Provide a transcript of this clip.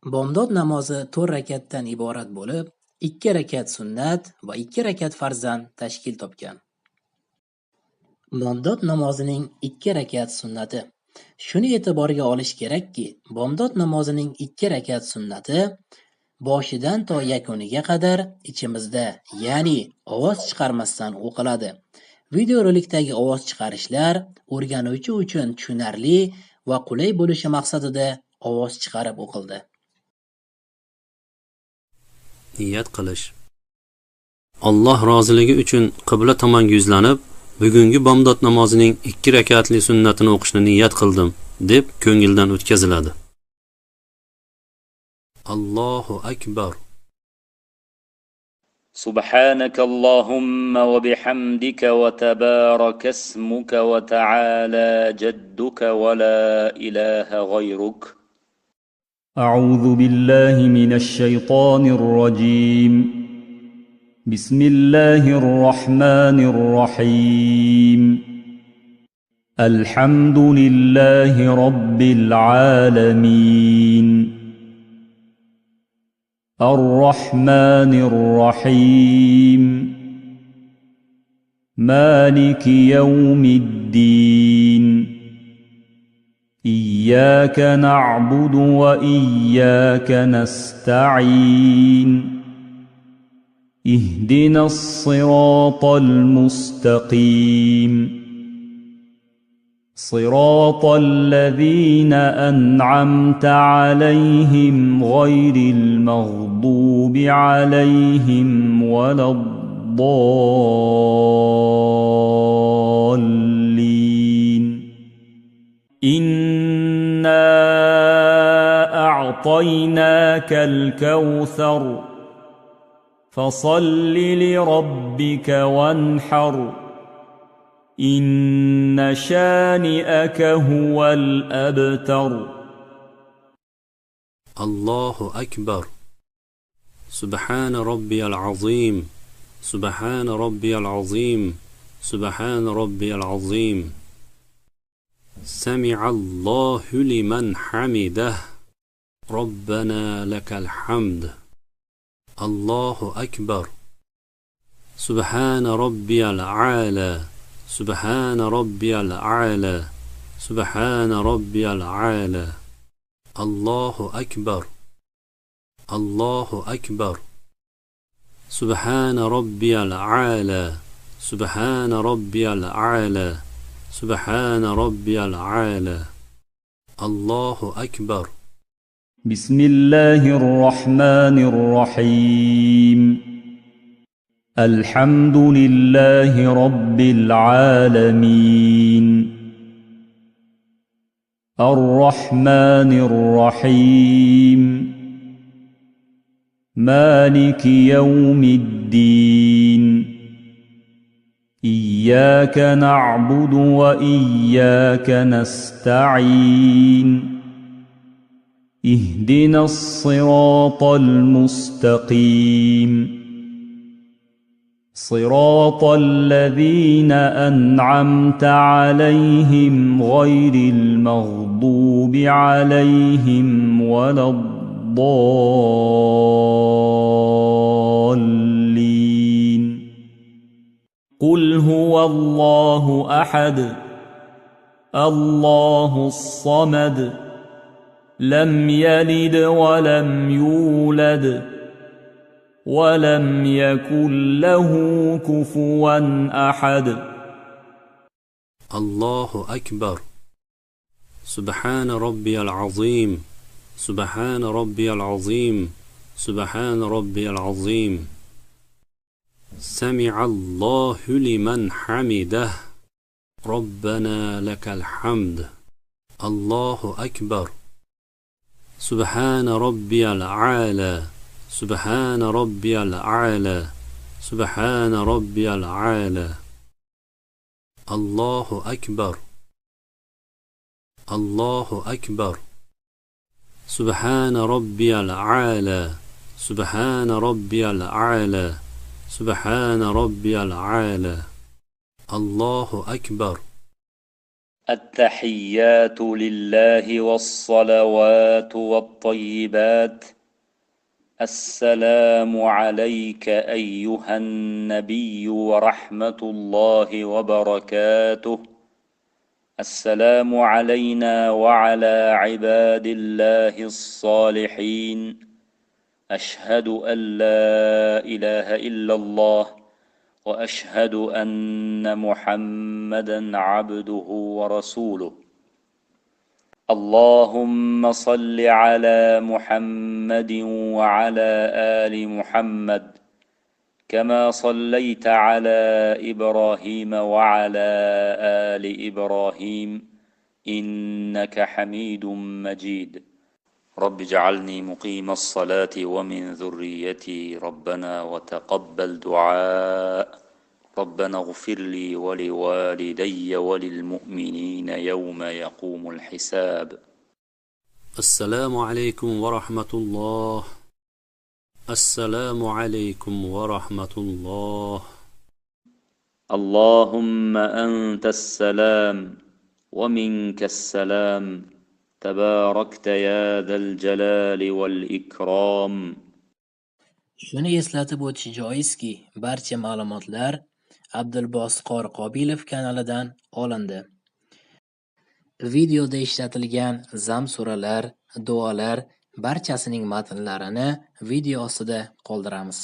Bomdod namozi 4 rakatdan iborat bo'lib, 2 rakat sunnat va 2 rakat farzand tashkil topgan. Bomdod namozining 2 rakat sunnati. Shuni e'tiborga olish kerakki, bomdod namozining 2 rakat sunnati boshidan to yakuniga qadar ichimizda, ya'ni ovoz chiqarmasdan o'qiladi. Videorolikdagi ovoz chiqarishlar o'rganuvchi uchun tushunarli va qulay bo'lishi maqsadida ovoz chiqarib o'qildi. Niyat qilish. Alloh roziligi uchun qibla tomonga yuzlanib, bugungi bomdod namozining 2 rakatli sunnatini o'qishni niyat qildim deb ko'ngildan o'tkaziladi. Allohu akbar. سبحانك اللهم وبحمدك وتبارك اسمك وتعالى جدك ولا إله غيرك. أعوذ بالله من الشيطان الرجيم. بسم الله الرحمن الرحيم. الحمد لله رب العالمين. الرحمن الرحيم. مالك يوم الدين. إياك نعبد وإياك نستعين. اهدنا الصراط المستقيم. صراط الذين أنعمت عليهم غير المغضوب عليهم ولا الضالين. إنا أعطيناك الكوثر فصل لربك وانحر إن شانئك هو الأبتر. الله أكبر. سبحان ربي العظيم. سبحان ربي العظيم. سبحان ربي العظيم. سمع الله لمن حمده. ربنا لك الحمد. الله أكبر. سبحان ربي الأعلى. سبحان ربي الأعلى. سبحان ربي الأعلى. الله أكبر. الله أكبر. سبحان ربي الأعلى. سبحان ربي الأعلى. سبحان ربي الأعلى. الله أكبر. بسم الله الرحمن الرحيم. الحمد لله رب العالمين. الرحمن الرحيم. مالك يوم الدين. إياك نعبد وإياك نستعين. اهدنا الصراط المستقيم. صراط الذين أنعمت عليهم غير المغضوب عليهم ولا الضالين. قل هو الله أحد الله الصمد لم يلد ولم يولد ولم يكن له كفوا أحد. الله أكبر. سبحان ربي العظيم. سبحان ربي العظيم. سبحان ربي العظيم. سمع الله لمن حمده. ربنا لك الحمد. الله أكبر. سبحان ربي الأعلى. سبحان ربي الأعلى. سبحان ربي الأعلى. الله أكبر. الله أكبر. سبحان ربي الأعلى. سبحان ربي الأعلى. سبحان ربي الأعلى. الله أكبر. التحيات لله والصلوات والطيبات. السلام عليك أيها النبي ورحمة الله وبركاته. السلام علينا وعلى عباد الله الصالحين. أشهد أن لا إله إلا الله وأشهد أن محمدا عبده ورسوله. اللهم صل على محمد وعلى آل محمد كما صليت على إبراهيم وعلى آل إبراهيم إنك حميد مجيد. رب اجعلني مقيم الصلاة ومن ذريتي ربنا وتقبل دعاء. ربنا اغفر لي ولوالدي وللمؤمنين يوم يقوم الحساب. السلام عليكم ورحمة الله. السلام عليكم ورحمة الله. اللهم أنت السلام ومنك السلام تباركت يا ذا الجلال والإكرام. Shuni eslatib o'tish joizki, barcha ma'lumotlar Abdulbosit Qori Qobilov kanalidan olindi. Videoda ishlatilgan zam suralar, duolar barchasining matnlarini video ostida qoldiramiz.